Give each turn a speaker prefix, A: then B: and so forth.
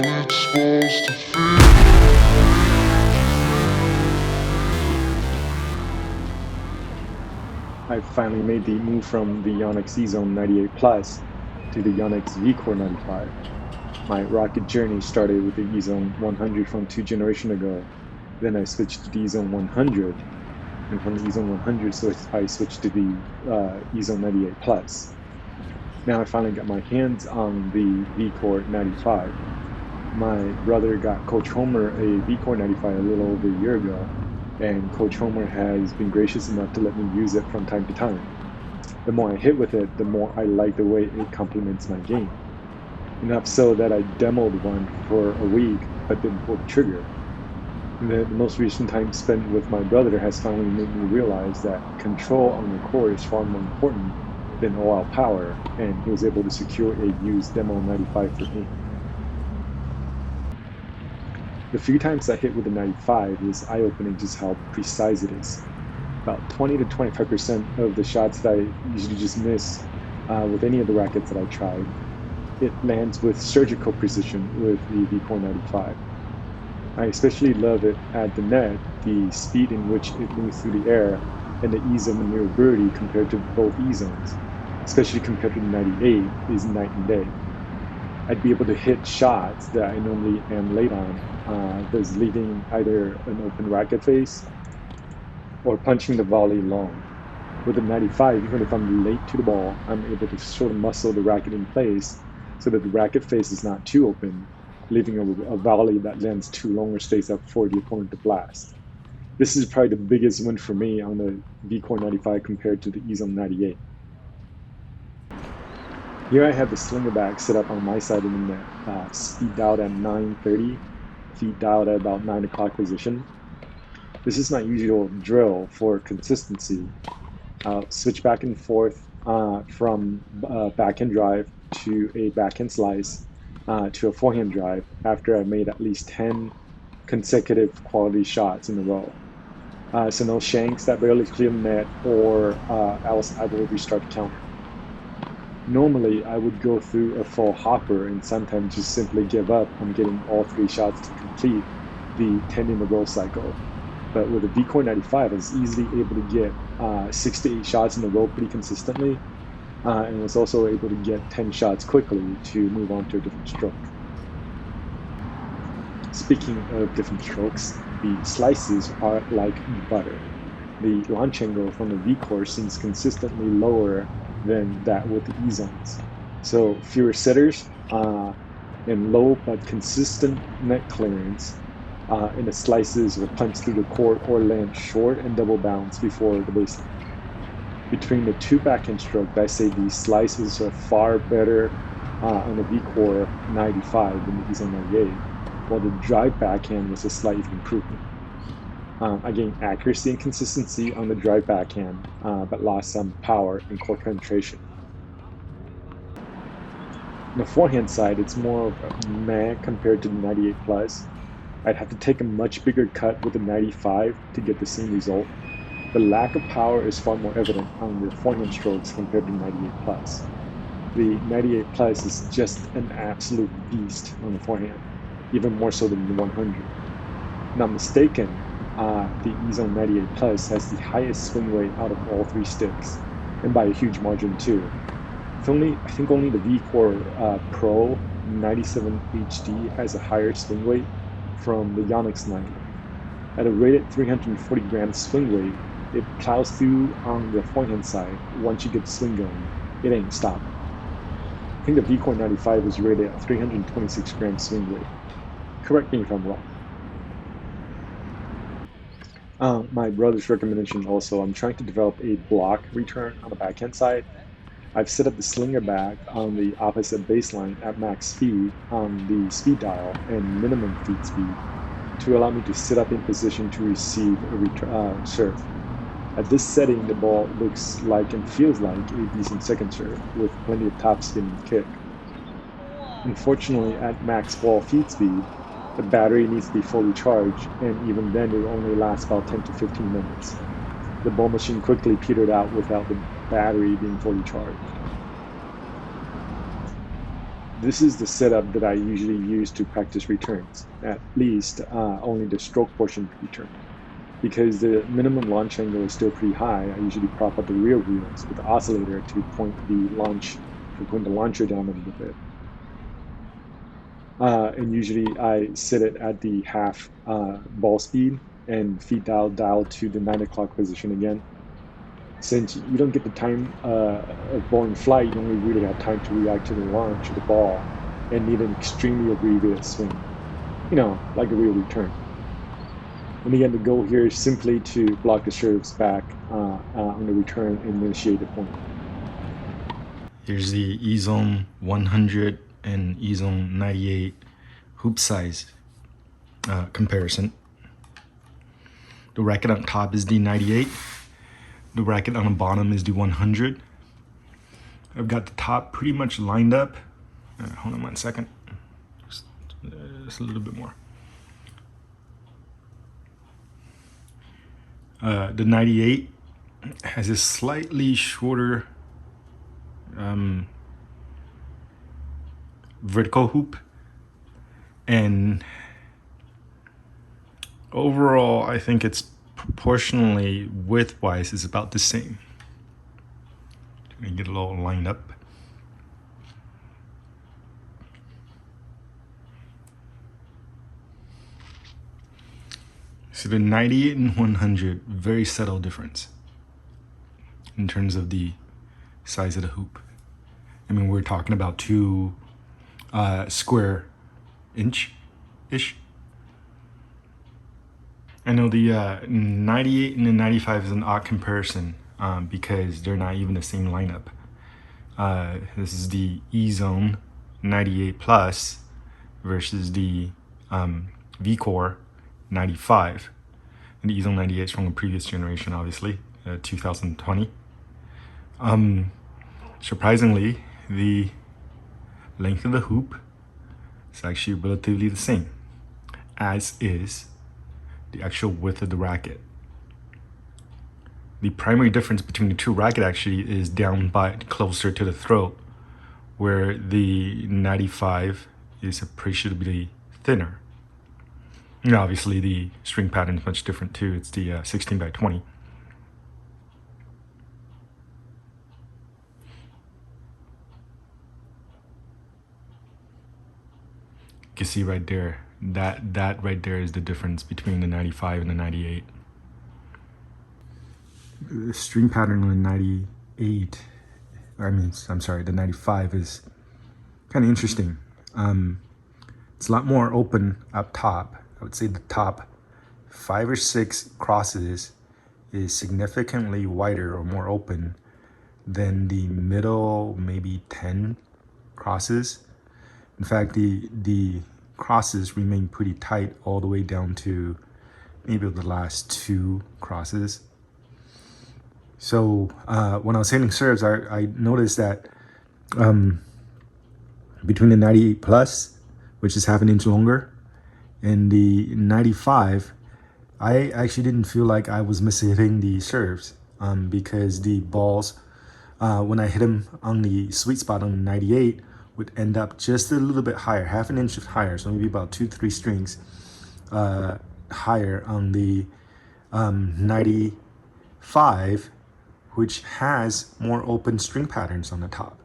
A: it's supposed to feel.
B: I finally made the move from the Yonex EZone 98 Plus to the Yonex VCore 95. My rocket journey started with the EZone 100 from 2 generations ago. Then I switched to the EZone 100, and from the EZone 100, I switched to the EZone 98 Plus. Now I finally got my hands on the VCore 95. My brother got Coach Homer a VCore 95 a little over a year ago, and Coach Homer has been gracious enough to let me use it from time to time. The more I hit with it, the more I like the way it complements my game. Enough so that I demoed one for a week, but didn't pull the trigger. The most recent time spent with my brother has finally made me realize that control on the core is far more important than all-out power, and he was able to secure a used demo 95 for me. The few times I hit with the 95 was eye-opening just how precise it is. About 20 to 25% of the shots that I usually just miss with any of the rackets that I tried, it lands with surgical precision with the VCore 95. I especially love it at the net, the speed in which it moves through the air, and the ease of maneuverability compared to both E-zones, especially compared to the 98, is night and day. I'd be able to hit shots that I normally am late on, thus leaving either an open racket face or punching the volley long. With the 95, even if I'm late to the ball, I'm able to sort of muscle the racket in place so that the racket face is not too open, leaving a volley that lands too long or stays up for the opponent to blast. This is probably the biggest win for me on the VCore 95 compared to the EZone 98. Here I have the Slinger Bag set up on my side of the net, speed dialed at 930, feet dialed at about 9 o'clock position. This is my usual drill for consistency. Switch back and forth from backhand drive to a backhand slice to a forehand drive after I've made at least 10 consecutive quality shots in a row. So no shanks that barely clear the net, or else I will restart the counter. Normally, I would go through a full hopper and sometimes just simply give up on getting all 3 shots to complete the 10 in a row cycle. But with the VCore 95, I was easily able to get 6 to 8 shots in a row pretty consistently, and was also able to get 10 shots quickly to move on to a different stroke. Speaking of different strokes, the slices are like butter. The launch angle from the VCore seems consistently lower than that with the E-zones. So fewer sitters and low but consistent net clearance, and the slices will punch through the court or land short and double bounce before the baseline. Between the two backhand strokes, I say the slices are far better on the VCore 95 than the EZone 98, while the drive backhand was a slight improvement. I gained accuracy and consistency on the drive backhand, but lost some power and court penetration. On the forehand side, it's more of a meh compared to the 98 Plus. I'd have to take a much bigger cut with the 95 to get the same result. The lack of power is far more evident on the forehand strokes compared to 98 Plus. The 98 Plus is just an absolute beast on the forehand, even more so than the 100. Not mistaken, the EZone 98 Plus has the highest swing weight out of all 3 sticks, and by a huge margin too. I think only the VCore Pro 97 HD has a higher swing weight from the Yonex 90. At a rated 340 grams swing weight, it plows through on the forehand side. Once you get the swing going, it ain't stopping. I think the VCore 95 was rated at 326 grams swing weight. Correct me if I'm wrong. My brother's recommendation also, I'm trying to develop a block return on the backhand side. I've set up the Slinger Bag on the opposite baseline at max speed on the speed dial and minimum feet speed to allow me to sit up in position to receive a serve. At this setting, the ball looks like and feels like a decent second serve with plenty of topspin and kick. Unfortunately, at max ball feed speed, the battery needs to be fully charged, and even then it only lasts about 10 to 15 minutes. The ball machine quickly petered out without the battery being fully charged. this is the setup that I usually use to practice returns, at least only the stroke portion return. Because the minimum launch angle is still pretty high, I usually prop up the rear wheels with the oscillator to point the launcher down a little bit. And usually I set it at the half ball speed and feet dial to the 9 o'clock position again. Since you don't get the time of ball in flight, you only really have time to react to the launch of the ball and need an extremely abbreviated swing, like a real return. And again, the goal here is simply to block the serves back on the return and initiate the point.
C: Here's the EZone 100 and EZone 98 hoop size comparison. The racket on top is the 98. The racket on the bottom is the 100. I've got the top pretty much lined up. Hold on 1 second. Just a little bit more. The 98 has a slightly shorter vertical hoop, and overall I think it's proportionally width-wise is about the same. Let me get it all lined up. So the 98 and 100, very subtle difference in terms of the size of the hoop. I mean, we're talking about 2 square inch-ish. I know the 98 and the 95 is an odd comparison because they're not even the same lineup. This is the EZone 98 Plus versus the VCore 95. And the EZone 98 is from the previous generation, obviously, 2020. Surprisingly, the length of the hoop is actually relatively the same, as is the actual width of the racket. The primary difference between the two rackets actually is down by closer to the throat, where the 95 is appreciably thinner. And obviously the string pattern is much different too. It's the 16 by 20. You can see right there, that right there is the difference between the 95 and the 98. The string pattern on the 98, I'm sorry, the 95 is kind of interesting. It's a lot more open up top. I would say the top 5 or 6 crosses is significantly wider or more open than the middle maybe 10 crosses. In fact, the crosses remain pretty tight all the way down to maybe the last 2 crosses. So when I was hitting serves, I noticed that between the 98 Plus, which is half an inch longer, and the 95, I actually didn't feel like I was mishitting the serves because the balls, when I hit them on the sweet spot on the 98, would end up just a little bit higher, half an inch higher, so maybe about 2-3 strings higher on the 95, which has more open string patterns on the top.